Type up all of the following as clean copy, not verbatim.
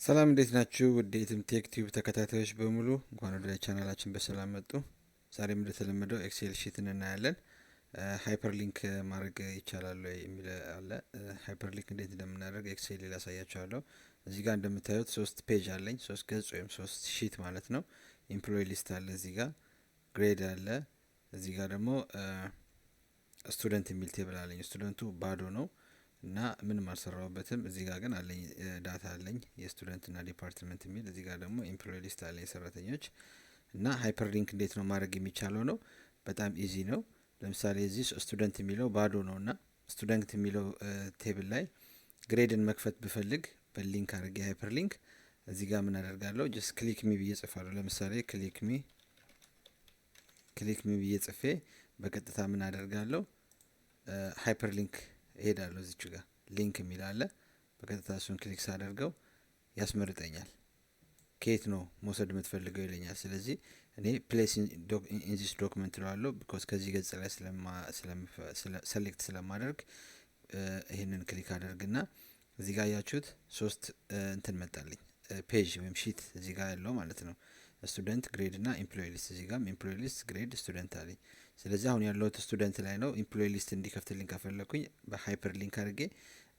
ሰላም እንዴት ናችሁ? ውድ የየትም ቴክ ቲዩብ ተከታታዮች በሙሉ እንኳን ወደ ቻናላችን በሰላም መጡ። ዛሬም እንደተለመደው ኤክሴል ሺትን እናያለን። ሃይፐርሊንክ ማድረግ ይቻላል ወይ የሚል አለ። ሃይፐርሊንክ እንዴት እንደምናደርግ ኤክሴል ላይ ያሳያችኋለሁ። እዚህ ጋር እንደምታዩት 3 ፔጅ አለኝ፣ 3 ገጽ ወይም 3 ሺት ማለት ነው። ኢምፕሎይ ሊስት አለ፣ እዚህ ጋር ግሬድ አለ፣ እዚህ ጋር ደግሞ ስቱደንት የሚል ቴብል አለኝ። ስቱደንቱ ባዶ ነው እና ምንም አልሰራውበትም። እዚህ ጋር ግን አለኝ ዳታ አለኝ የስቱደንት እና ዲፓርትመንት የሚል። እዚህ ጋር ደግሞ ኢምፕሎይ ሊስት አለኝ ሰራተኞች። እና ሃይፐርሊንክ እንዴት ነው ማድረግ የሚቻለው ነው። በጣም ኢዚ ነው። ለምሳሌ እዚህ ስቱደንት የሚለው ባዶ ነው እና ስቱደንት የሚለው ቴብል ላይ ግሬድን መክፈት ብፈልግ በሊንክ አድርጌ ሃይፐርሊንክ እዚህ ጋር ምን አደርጋለሁ? ጀስት ክሊክ ሚ ብዬ ጽፋለሁ። ለምሳሌ ክሊክ ሚ ብዬ ጽፌ በቀጥታ ምን አደርጋለሁ? ሃይፐርሊንክ እሄዳለሁ። እዚች ጋር ሊንክ የሚል አለ። በቀጥታ እሱን ክሊክ ሳደርገው ያስመርጠኛል። ከየት ነው መውሰድ የምትፈልገው ይለኛል። ስለዚህ እኔ ፕሌስ ኢን ዚስ ዶክመንት እለዋለሁ። ቢኮዝ ከዚህ ገጽ ላይ ሰሌክት ስለማደርግ ይህንን ክሊክ አደርግና እዚህ ጋር ያያችሁት 3 እንትን መጣልኝ ፔጅ ወይም ሺት እዚህ ጋር ያለው ማለት ነው። ስቱደንት ግሬድ እና ኢምፕሎይ ሊስት። እዚህ ጋር ኢምፕሎይ ሊስት ግሬድ ስቱደንት አለኝ። ስለዚህ አሁን ያለሁት ስቱደንት ላይ ነው። ኢምፕሎይ ሊስት እንዲከፍትልኝ ከፈለኩኝ በሃይፐር ሊንክ አድርጌ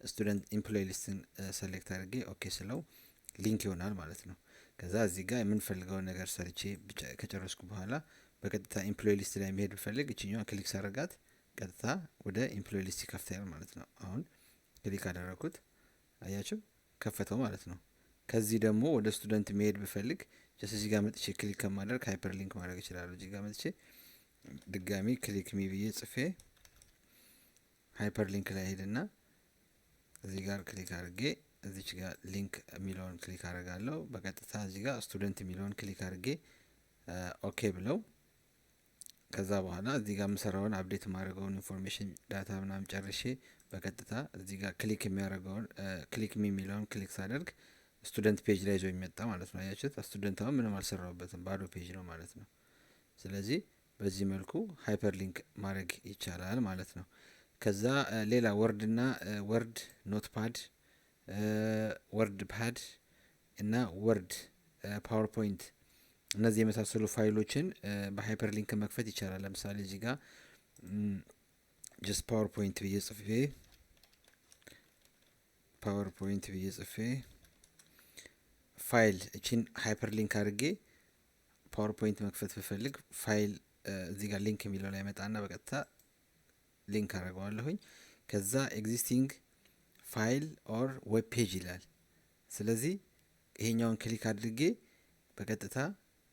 ስቱደንት ኢምፕሎይ ሊስትን ሰሌክት አድርጌ ኦኬ ስለው ሊንክ ይሆናል ማለት ነው። ከዛ እዚህ ጋር የምንፈልገውን ነገር ሰርቼ ከጨረስኩ በኋላ በቀጥታ ኢምፕሎይ ሊስት ላይ መሄድ ብፈልግ እችኛዋ ክሊክ ሳረጋት ቀጥታ ወደ ኢምፕሎይ ሊስት ይከፍታል ማለት ነው። አሁን ክሊክ አደረኩት፣ አያችሁ ከፈተው ማለት ነው። ከዚህ ደግሞ ወደ ስቱደንት መሄድ ብፈልግ ጀስት እዚህ ጋር መጥቼ ክሊክ ከማድረግ ሃይፐር ሊንክ ማድረግ እችላለሁ። እዚህ ጋር መጥቼ ድጋሚ ክሊክ ሚ ብዬ ጽፌ ሃይፐር ሊንክ ላይ ሄድና እዚህ ጋር ክሊክ አድርጌ እዚች ጋር ሊንክ የሚለውን ክሊክ አደርጋለሁ። በቀጥታ እዚህ ጋር ስቱደንት የሚለውን ክሊክ አድርጌ ኦኬ ብለው ከዛ በኋላ እዚህ ጋር የምሰራውን አፕዴት የማደርገውን ኢንፎርሜሽን ዳታ ምናምን ጨርሼ በቀጥታ እዚህ ጋር ክሊክ የሚያደርገውን ክሊክ ሚ የሚለውን ክሊክ ሳደርግ ስቱደንት ፔጅ ላይ ይዞ የሚመጣ ማለት ነው። አያችሁት? ስቱደንት አሁን ምንም አልሰራውበትም፣ ባዶ ፔጅ ነው ማለት ነው። ስለዚህ በዚህ መልኩ ሃይፐርሊንክ ማድረግ ይቻላል ማለት ነው። ከዛ ሌላ ወርድ እና ወርድ ኖትፓድ፣ ወርድ ፓድ እና ወርድ ፓወርፖይንት እነዚህ የመሳሰሉ ፋይሎችን በሃይፐርሊንክ መክፈት ይቻላል። ለምሳሌ እዚህ ጋር ጀስት ፓወርፖይንት ብዬ ጽፌ ፋይል እቺን ሃይፐርሊንክ አድርጌ ፓወርፖይንት መክፈት ብፈልግ ፋይል እዚህ ጋር ሊንክ የሚለው ላይ መጣና በቀጥታ ሊንክ አደርገዋለሁኝ። ከዛ ኤግዚስቲንግ ፋይል ኦር ዌብ ፔጅ ይላል። ስለዚህ ይሄኛውን ክሊክ አድርጌ በቀጥታ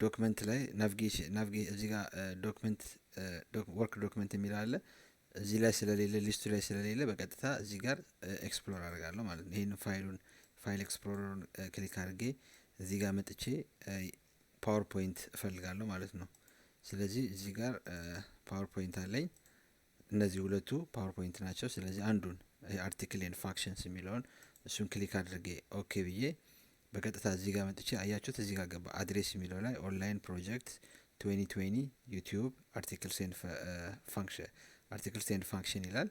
ዶክመንት ላይ ናቪጌሽን እዚህ ጋር ዶክመንት ወርክ ዶክመንት የሚለው አለ። እዚህ ላይ ስለሌለ ሊስቱ ላይ ስለሌለ በቀጥታ እዚህ ጋር ኤክስፕሎር አደርጋለሁ ማለት ነው። ይሄን ፋይል ኤክስፕሎረሩን ክሊክ አድርጌ እዚህ ጋር መጥቼ ፓወርፖይንት እፈልጋለሁ ማለት ነው። ስለዚህ እዚህ ጋር ፓወርፖይንት አለኝ። እነዚህ ሁለቱ ፓወርፖይንት ናቸው። ስለዚህ አንዱን አርቲክል ኤንድ ፋንክሽንስ የሚለውን እሱን ክሊክ አድርጌ ኦኬ ብዬ በቀጥታ እዚህ ጋር መጥቼ አያችሁት፣ እዚህ ጋር ገባ። አድሬስ የሚለው ላይ ኦንላይን ፕሮጀክት 2020 ዩቲዩብ አርቲክልስ ኤንድ ፋንክሽን ይላል።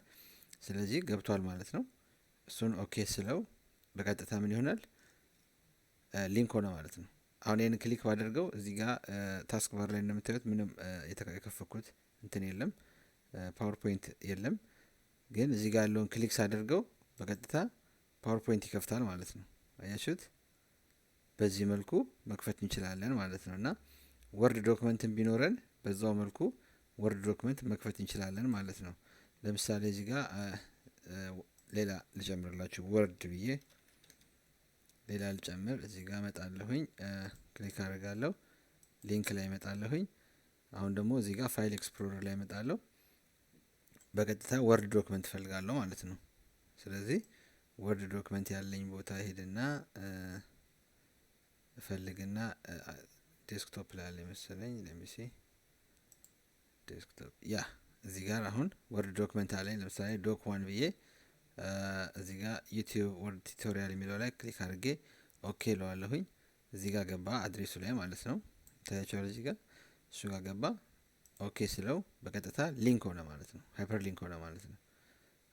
ስለዚህ ገብቷል ማለት ነው። እሱን ኦኬ ስለው በቀጥታ ምን ይሆናል? ሊንክ ሆነ ማለት ነው። አሁን ይህን ክሊክ ባደርገው እዚህ ጋር ታስክ ባር ላይ እንደምታዩት ምንም የከፈኩት እንትን የለም፣ ፓወርፖይንት የለም። ግን እዚህ ጋር ያለውን ክሊክ ሳደርገው በቀጥታ ፓወርፖይንት ይከፍታል ማለት ነው። አያችሁት? በዚህ መልኩ መክፈት እንችላለን ማለት ነው። እና ወርድ ዶክመንትን ቢኖረን በዛው መልኩ ወርድ ዶክመንት መክፈት እንችላለን ማለት ነው። ለምሳሌ እዚህ ጋር ሌላ ልጨምርላችሁ፣ ወርድ ብዬ ሌላ ልጨምር። እዚህ ጋር እመጣለሁኝ፣ ክሊክ አደርጋለሁ፣ ሊንክ ላይ እመጣለሁኝ። አሁን ደግሞ እዚህ ጋር ፋይል ኤክስፕሎረር ላይ እመጣለሁ። በቀጥታ ወርድ ዶክመንት እፈልጋለሁ ማለት ነው። ስለዚህ ወርድ ዶክመንት ያለኝ ቦታ ሄድና እፈልግና ዴስክቶፕ ላይ ያለ መሰለኝ ለሚሲ ዴስክቶፕ ያ እዚህ ጋር አሁን ወርድ ዶክመንት አለኝ። ለምሳሌ ዶክ 1 ብዬ እዚህ ጋር ዩቲዩብ ወርድ ቱቶሪያል የሚለው ላይ ክሊክ አድርጌ ኦኬ ለዋለሁኝ። እዚህ ጋር ገባ አድሬሱ ላይ ማለት ነው። ታያችኋል። እዚህ ጋር እሱ ጋር ገባ። ኦኬ ስለው በቀጥታ ሊንክ ሆነ ማለት ነው። ሃይፐር ሊንክ ሆነ ማለት ነው።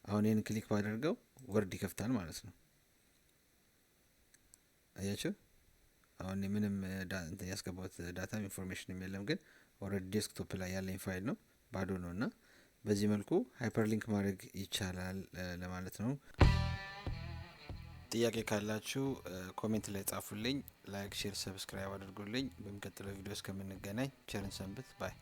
አሁን ይህን ክሊክ ባደርገው ወርድ ይከፍታል ማለት ነው። አያችሁ አሁን ምንም ያስገባሁት ዳታ ኢንፎርሜሽን የለም ግን ኦልሬዲ ዴስክቶፕ ላይ ያለኝ ፋይል ነው ባዶ ነውና በዚህ መልኩ ሃይፐርሊንክ ማድረግ ይቻላል ለማለት ነው። ጥያቄ ካላችሁ ኮሜንት ላይ ጻፉልኝ። ላይክ ሼር ሰብስክራይብ አድርጉልኝ። በሚቀጥለው ቪዲዮ እስከምንገናኝ ቸርን ሰንብት ባይ